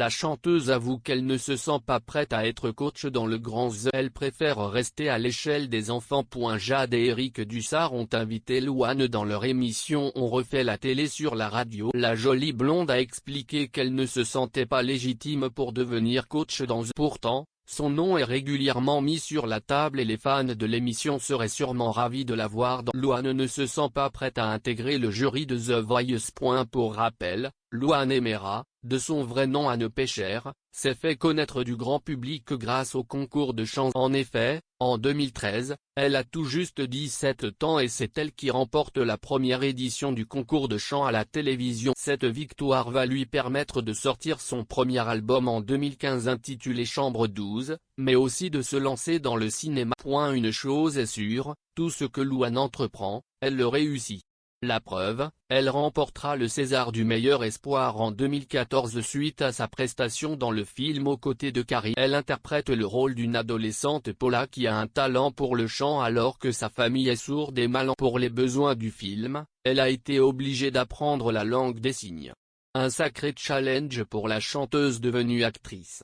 la chanteuse avoue qu'elle ne se sent pas prête à être coach dans le grand Z. Elle préfère rester à l'échelle des enfants. Jade et Éric Dussart ont invité Louane dans leur émission On refait la télé sur la radio. La jolie blonde a expliqué qu'elle ne se sentait pas légitime pour devenir coach dans Z. Pourtant, son nom est régulièrement mis sur la table et les fans de l'émission seraient sûrement ravis de la voir dans. Louane ne se sent pas prête à intégrer le jury de The Voice. Pour rappel, Louane Emera, de son vrai nom Anne Pécher, s'est fait connaître du grand public grâce au concours de chant. En effet, en 2013, elle a tout juste 17 ans et c'est elle qui remporte la première édition du concours de chant à la télévision. Cette victoire va lui permettre de sortir son premier album en 2015 intitulé Chambre 12, mais aussi de se lancer dans le cinéma. Une chose est sûre, tout ce que Louane entreprend, elle le réussit. La preuve, elle remportera le César du meilleur espoir en 2014 suite à sa prestation dans le film aux côtés de Carrie. Elle interprète le rôle d'une adolescente Paula qui a un talent pour le chant alors que sa famille est sourde et malentendante. Pour les besoins du film, elle a été obligée d'apprendre la langue des signes. Un sacré challenge pour la chanteuse devenue actrice.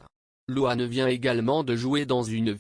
Louane vient également de jouer dans une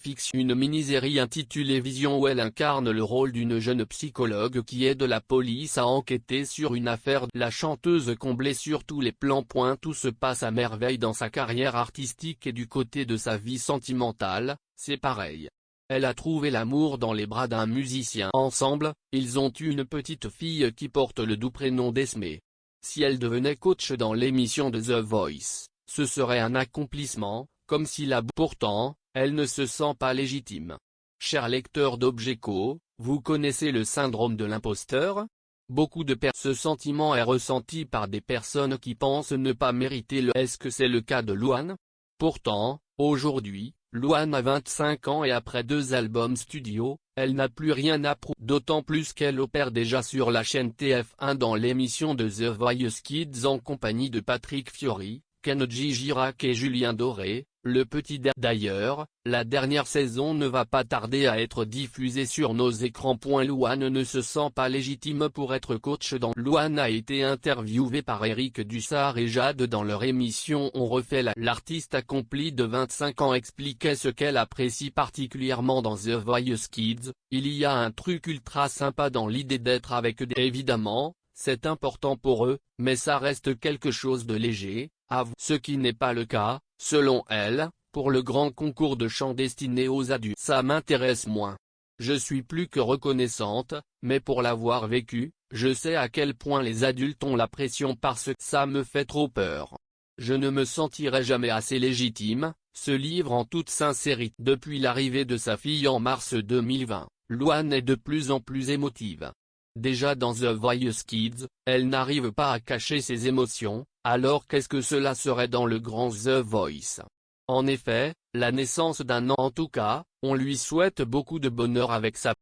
mini-série intitulée Vision où elle incarne le rôle d'une jeune psychologue qui aide la police à enquêter sur une affaire. La chanteuse comblée sur tous les plans. Tout se passe à merveille dans sa carrière artistique et du côté de sa vie sentimentale, c'est pareil. Elle a trouvé l'amour dans les bras d'un musicien. Ensemble, ils ont eu une petite fille qui porte le doux prénom d'Esmé. Si elle devenait coach dans l'émission de The Voice, ce serait un accomplissement. Comme si pourtant, elle ne se sent pas légitime. Cher lecteur d'Objeco, vous connaissez le syndrome de l'imposteur? Beaucoup de ce sentiment est ressenti par des personnes qui pensent ne pas mériter le. Est-ce que c'est le cas de Louane? Pourtant, aujourd'hui, Louane a 25 ans et après 2 albums studio, elle n'a plus rien à prouver. D'autant plus qu'elle opère déjà sur la chaîne TF1 dans l'émission de The Voice Kids en compagnie de Patrick Fiori, Kenji Girac et Julien Doré. Le petit d'ailleurs, la dernière saison ne va pas tarder à être diffusée sur nos écrans. Louane ne se sent pas légitime pour être coach dans. Louane a été interviewée par Éric Dussart et Jade dans leur émission On refait la. L'artiste accomplie de 25 ans expliquait ce qu'elle apprécie particulièrement dans The Voice Kids. Il y a un truc ultra sympa dans l'idée d'être avec des. Évidemment, c'est important pour eux, mais ça reste quelque chose de léger, ce qui n'est pas le cas, selon elle, pour le grand concours de chant destiné aux adultes. Ça m'intéresse moins. Je suis plus que reconnaissante, mais pour l'avoir vécu, je sais à quel point les adultes ont la pression parce que ça me fait trop peur. Je ne me sentirai jamais assez légitime, se livre en toute sincérité. Depuis l'arrivée de sa fille en mars 2020, Louane est de plus en plus émotive. Déjà dans The Voice Kids, elle n'arrive pas à cacher ses émotions, alors qu'est-ce que cela serait dans le grand The Voice? En effet, la naissance d'un an en tout cas, on lui souhaite beaucoup de bonheur avec sa